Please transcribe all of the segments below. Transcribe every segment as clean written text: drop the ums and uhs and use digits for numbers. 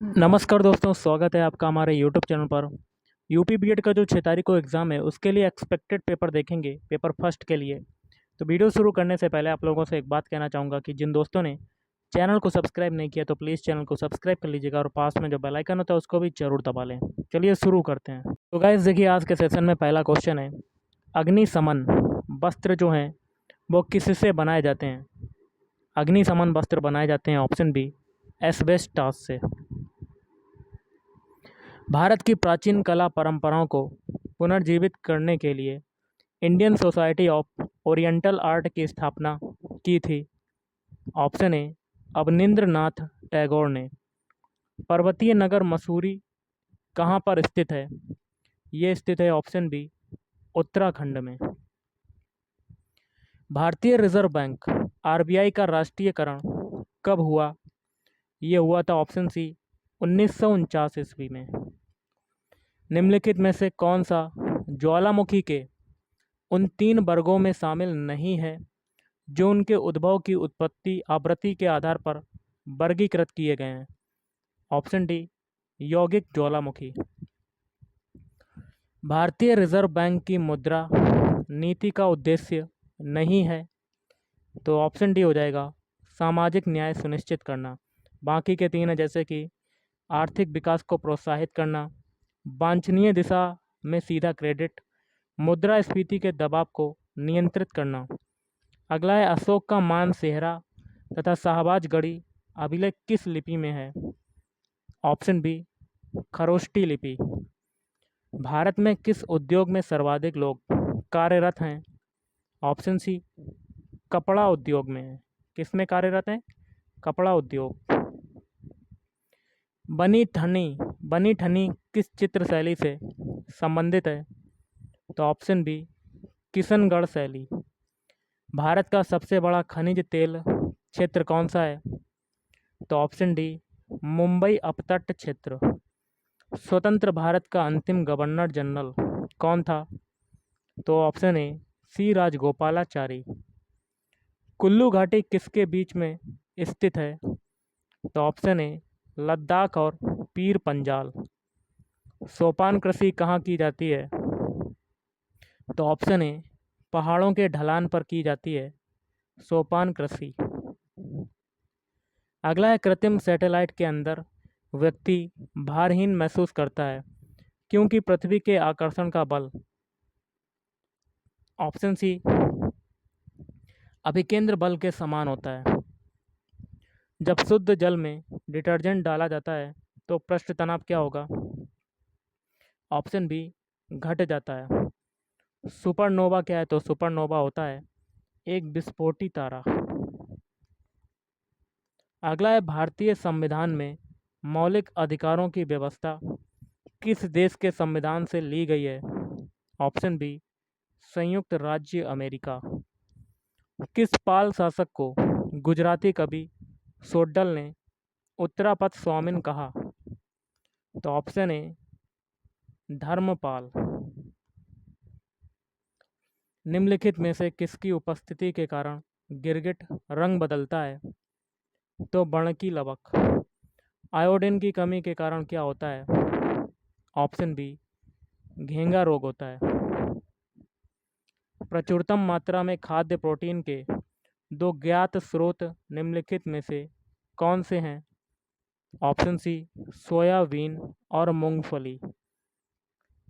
नमस्कार दोस्तों, स्वागत है आपका हमारे यूट्यूब चैनल पर। यूपी बीएड का जो 6 तारीख को एग्ज़ाम है उसके लिए एक्सपेक्टेड पेपर देखेंगे, पेपर फर्स्ट के लिए। तो वीडियो शुरू करने से पहले आप लोगों से एक बात कहना चाहूँगा कि जिन दोस्तों ने चैनल को सब्सक्राइब नहीं किया तो प्लीज़ चैनल को सब्सक्राइब कर लीजिएगा और पास में जो बेल आइकन होता है उसको भी ज़रूर दबा लें। चलिए शुरू करते हैं। तो गाइस देखिए, आज के सेशन में पहला क्वेश्चन है, अग्निशमन वस्त्र जो हैं वो किससे बनाए जाते हैं? अग्निशमन वस्त्र बनाए जाते हैं ऑप्शन बी, एस्बेस्टॉस से। भारत की प्राचीन कला परंपराओं को पुनर्जीवित करने के लिए Indian society of oriental art की स्थापना की थी। ऑप्शन ए, अवनींद्रनाथ टैगोर ने। पर्वतीय नगर मसूरी कहाँ पर स्थित है? ये स्थित है ऑप्शन बी, उत्तराखंड में। भारतीय रिजर्व बैंक आरबीआई का राष्ट्रीयकरण कब हुआ? ये हुआ था ऑप्शन सी, 1949 ईस्वी में। निम्नलिखित में से कौन सा ज्वालामुखी के उन 3 वर्गों में शामिल नहीं है जो उनके उद्भव की उत्पत्ति आवृत्ति के आधार पर वर्गीकृत किए गए हैं? ऑप्शन डी, यौगिक ज्वालामुखी। भारतीय रिजर्व बैंक की मुद्रा नीति का उद्देश्य नहीं है, तो ऑप्शन डी हो जाएगा, सामाजिक न्याय सुनिश्चित करना। बाकी के 3 है, जैसे कि आर्थिक विकास को प्रोत्साहित करना, वांछनीय दिशा में सीधा क्रेडिट, मुद्रास्फीति के दबाव को नियंत्रित करना। अगला है, अशोक का मान सेहरा तथा शाहबाज गढ़ी अभिलेख किस लिपि में है? ऑप्शन बी, खरोष्टी लिपि। भारत में किस उद्योग में सर्वाधिक लोग कार्यरत हैं? ऑप्शन सी, कपड़ा उद्योग में है। किस में कार्यरत हैं? कपड़ा उद्योग। बनी ठनी किस चित्र शैली से संबंधित है? तो ऑप्शन बी, किशनगढ़ शैली। भारत का सबसे बड़ा खनिज तेल क्षेत्र कौन सा है? तो ऑप्शन डी, मुंबई अपतट क्षेत्र। स्वतंत्र भारत का अंतिम गवर्नर जनरल कौन था? तो ऑप्शन ए, सी राजगोपालाचारी। कुल्लू घाटी किसके बीच में स्थित है? तो ऑप्शन ए, लद्दाख और पीर पंजाल। सोपान कृषि कहाँ की जाती है? तो ऑप्शन ए, पहाड़ों के ढलान पर की जाती है सोपान कृषि। अगला है, कृत्रिम सैटेलाइट के अंदर व्यक्ति भारहीन महसूस करता है क्योंकि पृथ्वी के आकर्षण का बल। ऑप्शन सी, अभिकेंद्र बल के समान होता है। जब शुद्ध जल में डिटर्जेंट डाला जाता है तो पृष्ठ तनाव क्या होगा? ऑप्शन बी, घट जाता है। सुपरनोवा क्या है? तो सुपरनोवा होता है एक विस्फोटी तारा। अगला है, भारतीय संविधान में मौलिक अधिकारों की व्यवस्था किस देश के संविधान से ली गई है? ऑप्शन बी, संयुक्त राज्य अमेरिका। किस पाल शासक को गुजराती कवि सोड्डल ने उत्तरापथ स्वामिन कहा? तो ऑप्शन ए, धर्मपाल। निम्नलिखित में से किसकी उपस्थिति के कारण गिरगिट रंग बदलता है? तो बणकी लवक। आयोडीन की कमी के कारण क्या होता है? ऑप्शन बी, घेंगा रोग होता है। प्रचुरतम मात्रा में खाद्य प्रोटीन के 2 ज्ञात स्रोत निम्नलिखित में से कौन से हैं? ऑप्शन सी, सोयाबीन और मूंगफली।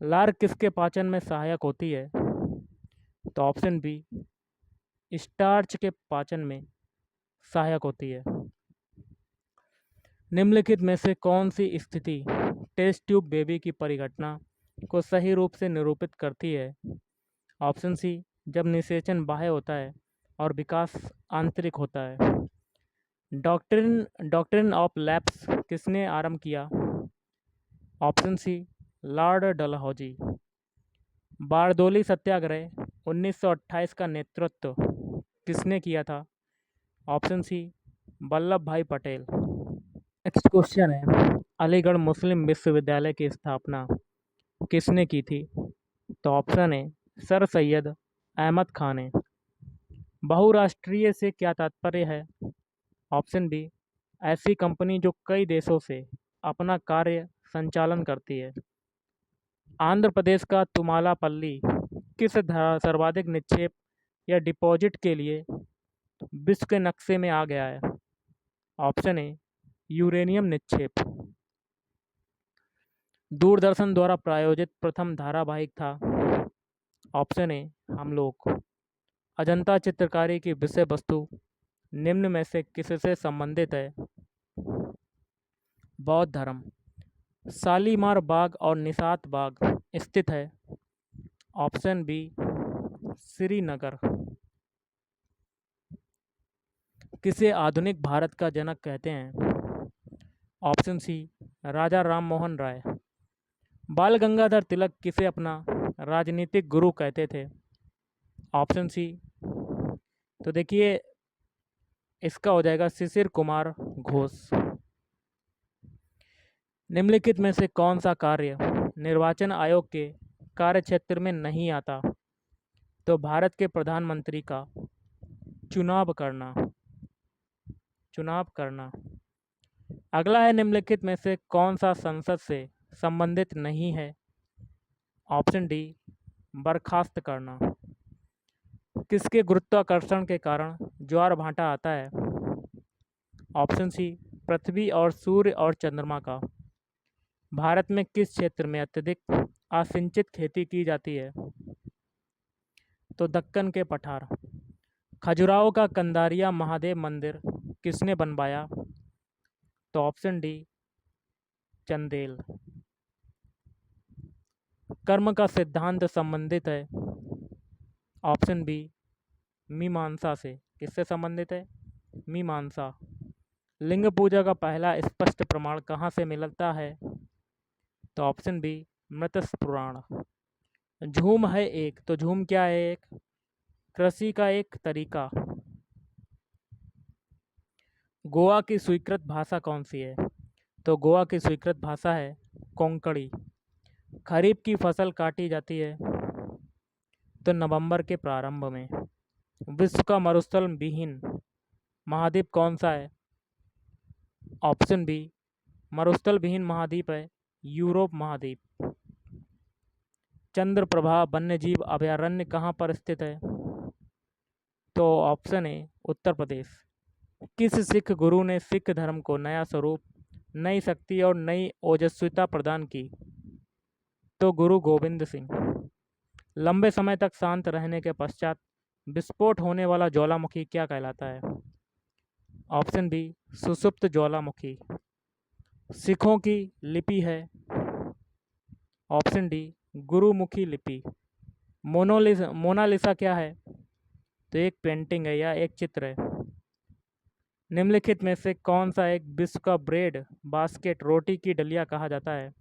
लार किसके पाचन में सहायक होती है? तो ऑप्शन बी, स्टार्च के पाचन में सहायक होती है। निम्नलिखित में से कौन सी स्थिति टेस्ट ट्यूब बेबी की परिघटना को सही रूप से निरूपित करती है? ऑप्शन सी, जब निषेचन बाह्य होता है और विकास आंतरिक होता है। डॉक्ट्रिन ऑफ लैप्स किसने आरंभ किया? Option C, lord Dalhousie. Bardoli Satyagraha 1928 का नेतृत्व किसने किया था? ऑप्शन सी, वल्लभ भाई पटेल। नेक्स्ट क्वेश्चन है, अलीगढ़ मुस्लिम विश्वविद्यालय की स्थापना किसने की थी? तो option A, sir Syed Ahmad Khan ने। बहुराष्ट्रीय से क्या तात्पर्य है? ऑप्शन बी, ऐसी कंपनी जो कई देशों से अपना कार्य संचालन करती है। आंध्र प्रदेश का तुमालापल्ली किस सर्वाधिक निक्षेप या डिपॉजिट के लिए विश्व के नक्शे में आ गया है? ऑप्शन ए यूरेनियम निक्षेप। दूरदर्शन द्वारा प्रायोजित प्रथम धारावाहिक था? ऑप्शन ए हम लोग। अजंता चित्रकारी की विषय वस्तु निम्न में से किससे संबंधित है? बौद्ध धर्म। शालीमार बाग और निशात बाग स्थित है? Option B Srinagar. किसे आधुनिक भारत का जनक कहते हैं? Option C Raja Ram Mohan Roy. बाल गंगाधर तिलक किसे अपना राजनीतिक गुरु कहते थे? ऑप्शन सी, तो देखिए इसका हो जाएगा शिशिर कुमार घोष। निम्नलिखित में से कौन सा कार्य निर्वाचन आयोग के कार्यक्षेत्र में नहीं आता? तो भारत के प्रधानमंत्री का चुनाव करना। अगला है निम्नलिखित में से कौन सा संसद से संबंधित नहीं है? ऑप्शन डी बर्खास्त करना। किसके गुरुत्वाकर्षण के कारण ज्वार भाटा आता है? ऑप्शन सी पृथ्वी और सूर्य और चंद्रमा का। भारत में किस क्षेत्र में अत्यधिक असिंचित खेती की जाती है? तो दक्कन के पठार। खजुराहो का कंदारिया महादेव मंदिर किसने बनवाया? तो ऑप्शन डी चंदेल। कर्म का सिद्धांत संबंधित है? ऑप्शन बी मीमांसा से। किससे संबंधित है? मीमांसा। लिंग पूजा का पहला स्पष्ट प्रमाण कहाँ से मिलता है? तो ऑप्शन बी मृत्स्य पुराण। झूम है एक, तो झूम क्या है? एक कृषि का एक तरीका। गोवा की स्वीकृत भाषा कौन सी है? तो गोवा की स्वीकृत भाषा है कोंकणी। खरीफ की फसल काटी जाती है तो नवंबर के प्रारंभ में। विश्व का मरुस्थल विहीन महाद्वीप कौन सा है? ऑप्शन बी मरुस्थल विहीन महाद्वीप है यूरोप महाद्वीप। चंद्रप्रभा वन्यजीव अभयारण्य कहाँ पर स्थित है? तो ऑप्शन ए उत्तर प्रदेश। किस सिख गुरु ने सिख धर्म को नया स्वरूप, नई शक्ति और नई ओजस्विता प्रदान की? तो गुरु गोविंद सिंह। लंबे समय तक शांत रहने के पश्चात विस्फोट होने वाला ज्वालामुखी क्या कहलाता है? ऑप्शन बी सुषुप्त ज्वालामुखी। सिखों की लिपि है? ऑप्शन डी गुरुमुखी लिपि। मोनालिसा क्या है? तो एक पेंटिंग है या एक चित्र है। निम्नलिखित में से कौन सा एक विश्व का ब्रेड बास्केट रोटी की डलिया कहा जाता है?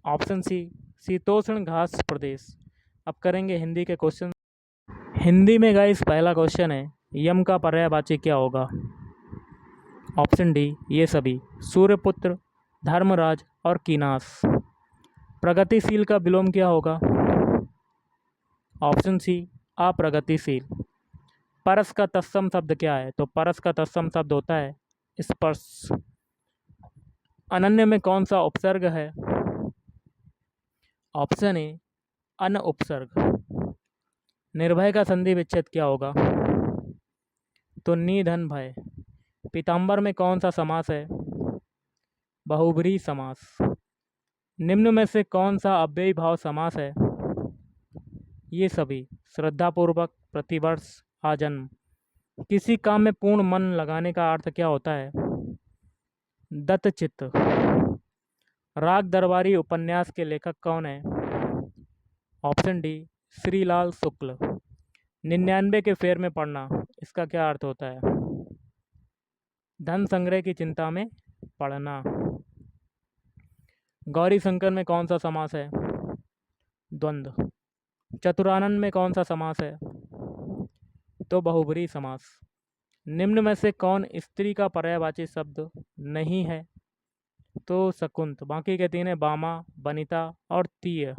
ऑप्शन सी शीतोष्ण घास प्रदेश। अब करेंगे हिंदी के क्वेश्चन। हिंदी में गाइस पहला क्वेश्चन है यम का पर्यायवाची क्या होगा? ऑप्शन डी ये सभी। सूर्यपुत्र, धर्मराज और कीनास। प्रगतिशील का विलोम क्या होगा? Option C अप्रगतिशील। परस का तत्सम शब्द क्या है? तो परस का तत्सम शब्द होता है स्पर्श। अनन्य में कौन सा उपसर्ग है? ऑप्शन ए अन उपसर्ग। निर्भय का संधि विच्छेद क्या होगा? तो निधन भय। पीताम्बर में कौन सा समास है? बहुब्रीहि समास। निम्न में से कौन सा अव्ययी भाव समास है? ये सभी। श्रद्धापूर्वक, प्रतिवर्ष, आजन्म। किसी काम में पूर्ण मन लगाने का अर्थ क्या होता है? दत्तचित्त। राग दरबारी उपन्यास के लेखक कौन है? ऑप्शन डी श्रीलाल शुक्ल। 99 के फेर में पढ़ना, इसका क्या अर्थ होता है? धन संग्रह की चिंता में पढ़ना। गौरी शंकर में कौन सा समास है? द्वंद्व। चतुरानन में कौन सा समास है? तो बहुब्रीहि समास। निम्न में से कौन स्त्री का पर्यायवाची शब्द नहीं है? तो शकुंत। बाकी के तीन है बामा, बनिता और तीय।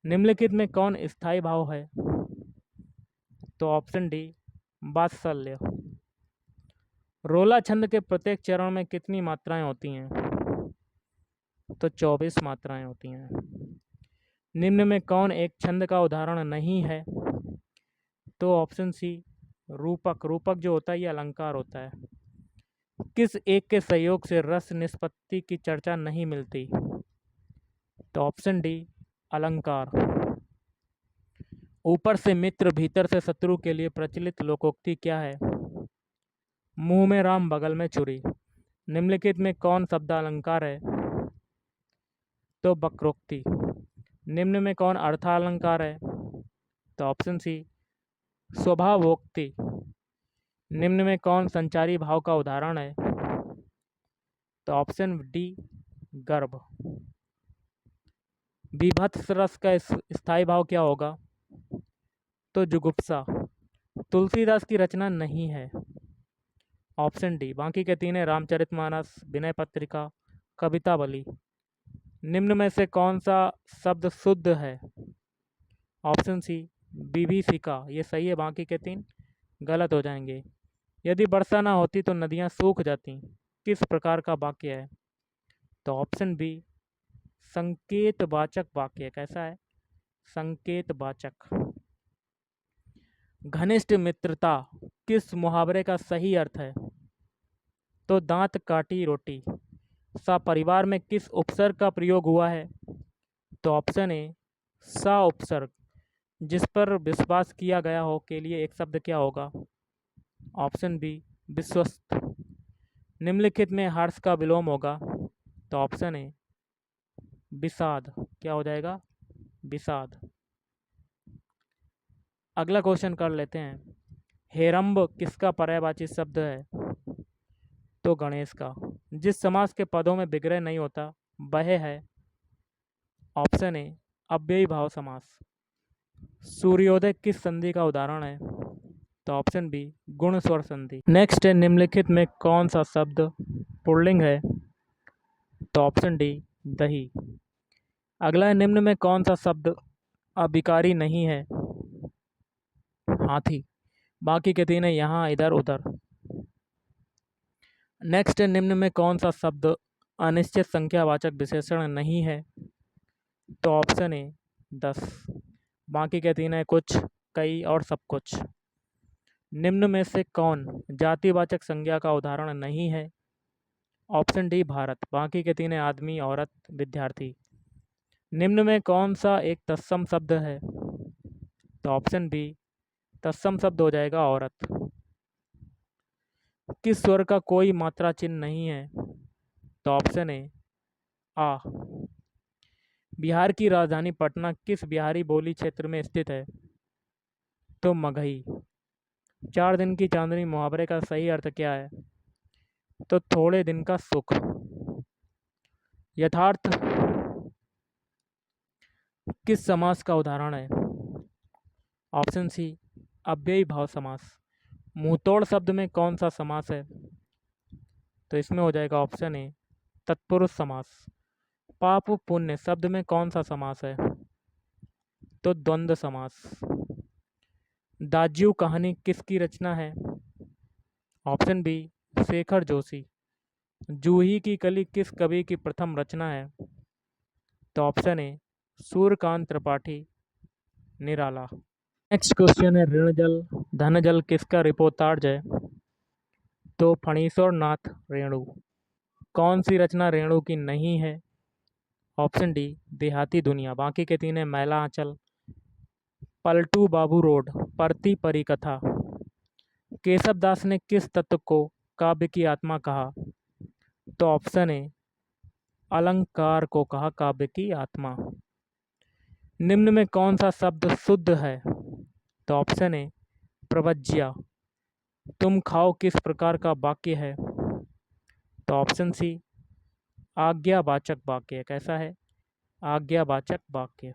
निम्नलिखित में कौन स्थायी भाव है? तो ऑप्शन डी वात्सल्य। रोला छंद के प्रत्येक चरण में कितनी मात्राएं होती हैं? तो 24 मात्राएं होती हैं। निम्न में कौन एक छंद का उदाहरण नहीं है? तो ऑप्शन सी रूपक। रूपक जो होता है ये अलंकार होता है। किस एक के सहयोग से रस निष्पत्ति की चर्चा नहीं मिलती? तो ऑप्शन डी अलंकार। ऊपर से मित्र भीतर से शत्रु के लिए प्रचलित लोकोक्ति क्या है? मुंह में राम बगल में छुरी। निम्नलिखित में कौन शब्द अलंकार है? तो वक्रोक्ति। निम्न में कौन अर्थालंकार है? तो ऑप्शन सी स्वभावोक्ति। निम्न में कौन संचारी भाव का उदाहरण है? तो ऑप्शन डी गर्भ। विभत्स रस का स्थायी भाव क्या होगा? तो जुगुप्सा। तुलसीदास की रचना नहीं है। ऑप्शन डी बाकी के तीन है रामचरितमानस, विनय पत्रिका, कवितावली। निम्न में से कौन सा शब्द शुद्ध है? ऑप्शन सी विभीषिका। ये सही है, बाकी के तीन गलत हो जाएंगे। यदि वर्षा ना होती तो नदियाँ सूख जाती, किस प्रकार का वाक्य है? तो ऑप्शन बी संकेतवाचक वाक्य। कैसा है? संकेतवाचक। घनिष्ठ मित्रता किस मुहावरे का सही अर्थ है? तो दांत काटी रोटी। सपरिवार में किस उपसर्ग का प्रयोग हुआ है? तो ऑप्शन ए सा उपसर्ग। जिस पर विश्वास किया गया हो के लिए एक शब्द क्या होगा? ऑप्शन बी विश्वस्त। निम्नलिखित में हर्ष का विलोम होगा? तो ऑप्शन ए विषाद। क्या हो जाएगा? विषाद। अगला क्वेश्चन कर लेते हैं। हेरंब किसका पर्यायवाची शब्द है? तो गणेश का। जिस समास के पदों में विग्रह नहीं होता वह है? ऑप्शन ए अव्ययी भाव समास। सूर्योदय किस संधि का उदाहरण है? तो ऑप्शन बी गुण स्वर संधि। नेक्स्ट है निम्नलिखित में कौन सा शब्द पुल्लिंग है? तो ऑप्शन डी दही। अगला है निम्न में कौन सा शब्द अभिकारी नहीं है? हाथी। बाकी के तीन है यहाँ, इधर, उधर। नेक्स्ट है निम्न में कौन सा शब्द अनिश्चित संख्यावाचक विशेषण नहीं है? तो ऑप्शन ए 10। बाकी के तीन है कुछ, कई और सब कुछ। निम्न में से कौन जातिवाचक संज्ञा का उदाहरण नहीं है? Option D Bharat. बाकी के तीन है आदमी, औरत, विद्यार्थी। निम्न में कौन सा एक तत्सम शब्द है? तो ऑप्शन बी तत्सम शब्द हो जाएगा औरत। किस स्वर का कोई मात्रा चिन्ह नहीं है? तो ऑप्शन ए आ। बिहार की राजधानी पटना किस बिहारी बोली क्षेत्र में स्थित है? तो मगही। 4 दिन की चांदनी मुहावरे का सही अर्थ क्या है? तो थोड़े दिन का सुख। यथार्थ किस समास का उदाहरण है? ऑप्शन सी अव्ययी भाव समास। मुंहतोड़ शब्द में कौन सा समास है? तो इसमें हो जाएगा ऑप्शन ए तत्पुरुष समास। पाप पुण्य शब्द में कौन सा समास है? तो द्वंद्व समास। दाज्यू कहानी किसकी रचना है? Option B Shekhar Joshi. जूही की कली किस कवि की प्रथम रचना है? तो option A Suryakant Tripathi, Nirala. Next question है ऋण जल धन जल किसका रिपोर्टार्ज है? तो फणीश्वर नाथ रेणु। कौन सी रचना रेणु की नहीं है? ऑप्शन डी देहाती दुनिया। बाकी के तीन है मैला आंचल, पलटू बाबू रोड, परती परिकथा। केशव दास ने किस तत्व को काव्य की आत्मा कहा? तो ऑप्शन ए अलंकार को कहा काव्य की आत्मा। निम्न में कौन सा शब्द शुद्ध है? तो ऑप्शन ए प्रवज्या। तुम खाओ किस प्रकार का वाक्य है? तो ऑप्शन सी आज्ञावाचक वाक्य। कैसा है? आज्ञावाचक वाक्य।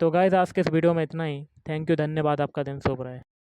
तो गाइस आज के इस वीडियो में इतना ही। थैंक यू, धन्यवाद। आपका दिन शुभ रहे।